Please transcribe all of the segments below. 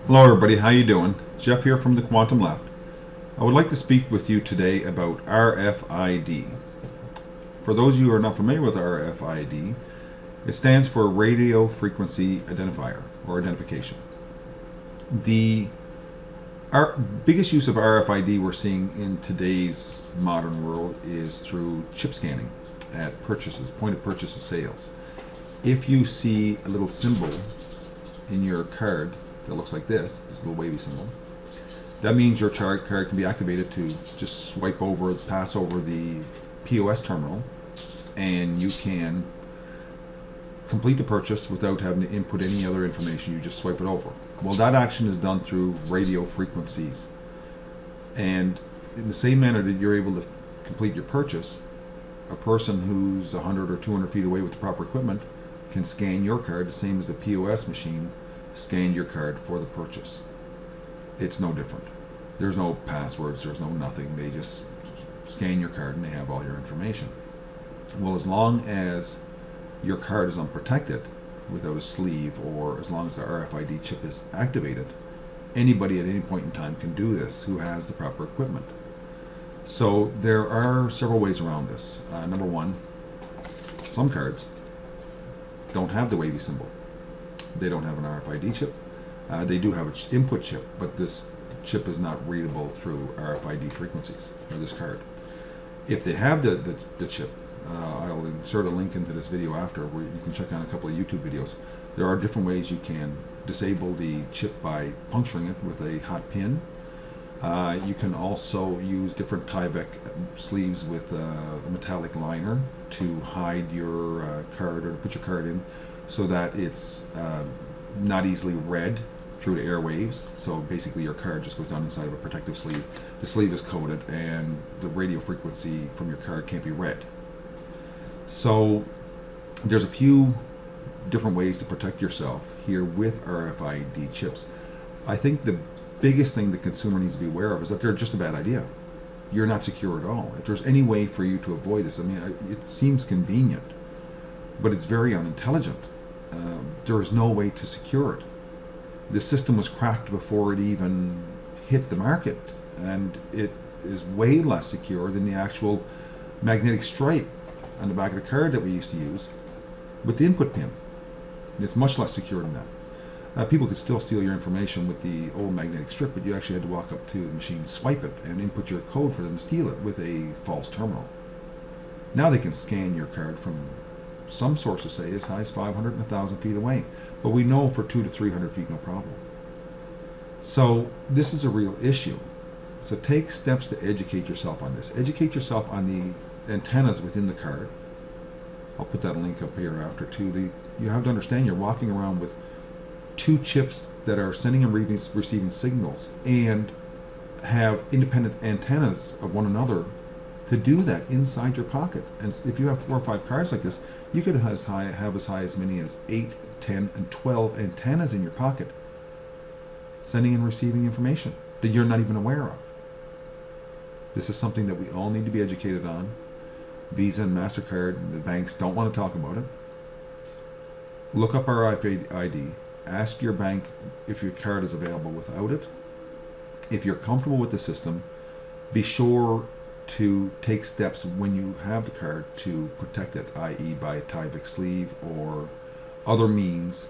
Hello everybody, how you doing? Jeff here from the Quantum Left. I would like to speak with you today about RFID. For those of you who are not familiar with RFID, it stands for Radio Frequency Identifier or identification. Our biggest use of RFID we're seeing in today's modern world is through chip scanning at purchases, point of purchase of sales. If you see a little symbol in your card that looks like this little wavy symbol, that means your card can be activated to just pass over the POS terminal, and you can complete the purchase without having to input any other information. You just swipe it over. Well, that action is done through radio frequencies, and in the same manner that you're able to complete your purchase, a person who's 100 or 200 feet away with the proper equipment can scan your card the same as the POS machine scanned your card for the purchase. It's no different. There's no passwords, there's no nothing. They just scan your card and they have all your information. Well, as long as your card is unprotected without a sleeve, or as long as the RFID chip is activated, anybody at any point in time can do this who has the proper equipment. So there are several ways around this. Number one, some cards don't have the wavy symbol. They don't have an RFID chip. They do have an input chip, but this chip is not readable through RFID frequencies, or this card. If they have the chip, I'll insert a link into this video after where you can check out a couple of YouTube videos. There are different ways you can disable the chip by puncturing it with a hot pin. You can also use different Tyvek sleeves with a metallic liner to hide your card, or to put your card in so that it's not easily read through the airwaves. So basically your card just goes down inside of a protective sleeve. The sleeve is coated and the radio frequency from your card can't be read. So there's a few different ways to protect yourself here with RFID chips. I think the biggest thing the consumer needs to be aware of is that they're just a bad idea. You're not secure at all. If there's any way for you to avoid this, I mean, it seems convenient, but it's very unintelligent. There is no way to secure it. The system was cracked before it even hit the market, and it is way less secure than the actual magnetic stripe on the back of the card that we used to use with the input pin. It's much less secure than that. People could still steal your information with the old magnetic strip, but you actually had to walk up to the machine, swipe it, and input your code for them to steal it with a false terminal. Now they can scan your card from some sources say as high as 500 and 1,000 feet away, but we know for 200 to 300 feet no problem. So this is a real issue. So take steps to educate yourself on this. Educate yourself on the antennas within the card. I'll put that link up here after too. You have to understand you're walking around with two chips that are sending and receiving signals and have independent antennas of one another to do that inside your pocket. And if you have 4 or 5 cards like this, you could have as high as many as 8, 10, and 12 antennas in your pocket sending and receiving information that you're not even aware of. This is something that we all need to be educated on. Visa and MasterCard, the banks don't want to talk about it. Look up RFID. Ask your bank if your card is available without it. If you're comfortable with the system, be sure to take steps when you have the card to protect it, i.e. by a Tyvek sleeve or other means,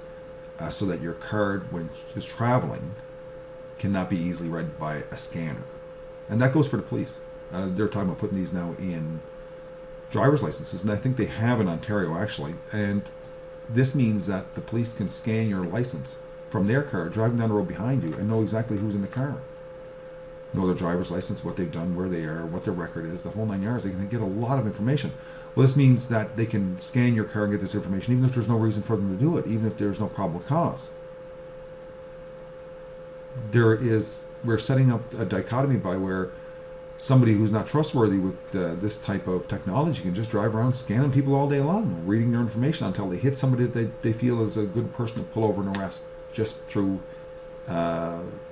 so that your card, when it's traveling, cannot be easily read by a scanner. And that goes for the police. They're talking about putting these now in driver's licenses, and I think they have in Ontario actually. And this means that the police can scan your license from their car driving down the road behind you and know exactly who's in the car. Know their driver's license, what they've done, where they are, what their record is, the whole 9 yards. They can get a lot of information. Well, this means that they can scan your car and get this information even if there's no reason for them to do it, even if there's no probable cause. We're setting up a dichotomy by where somebody who's not trustworthy with this type of technology can just drive around scanning people all day long, reading their information until they hit somebody that they feel is a good person to pull over and arrest just through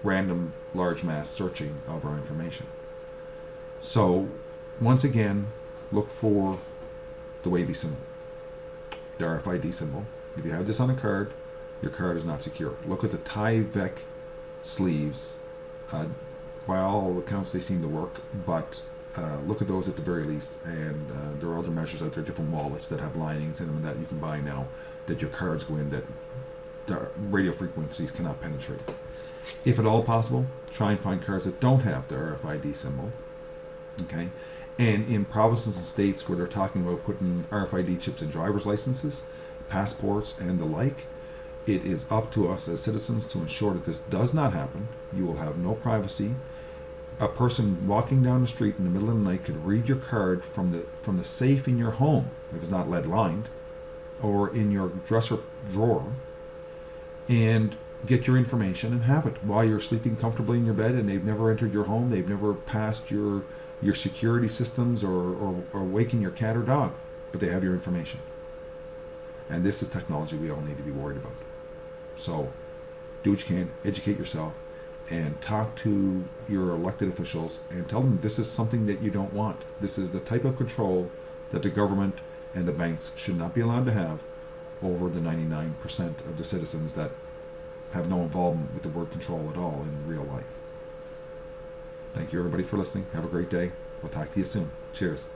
random large mass searching of our information. So once again, look for the wavy symbol, the RFID symbol. If you have this on a card, your card is not secure. Look at the Tyvek sleeves. By all accounts, they seem to work, but look at those at the very least. And there are other measures out there, different wallets that have linings in them that you can buy now, that your cards go in, that the radio frequencies cannot penetrate. If at all possible, try and find cards that don't have the RFID symbol. Okay, and in provinces and states where they're talking about putting RFID chips in driver's licenses, passports, and the like, it is up to us as citizens to ensure that this does not happen. You will have no privacy. A person walking down the street in the middle of the night could read your card from the safe in your home, if it's not lead lined, or in your dresser drawer, and get your information and have it while you're sleeping comfortably in your bed, and they've never entered your home, they've never passed your security systems or waking your cat or dog, but they have your information. And this is technology we all need to be worried about. So do what you can, educate yourself, and talk to your elected officials and tell them this is something that you don't want. This is the type of control that the government and the banks should not be allowed to have over the 99% of the citizens that have no involvement with the word control at all in real life. Thank you everybody for listening. Have a great day. We'll talk to you soon. Cheers.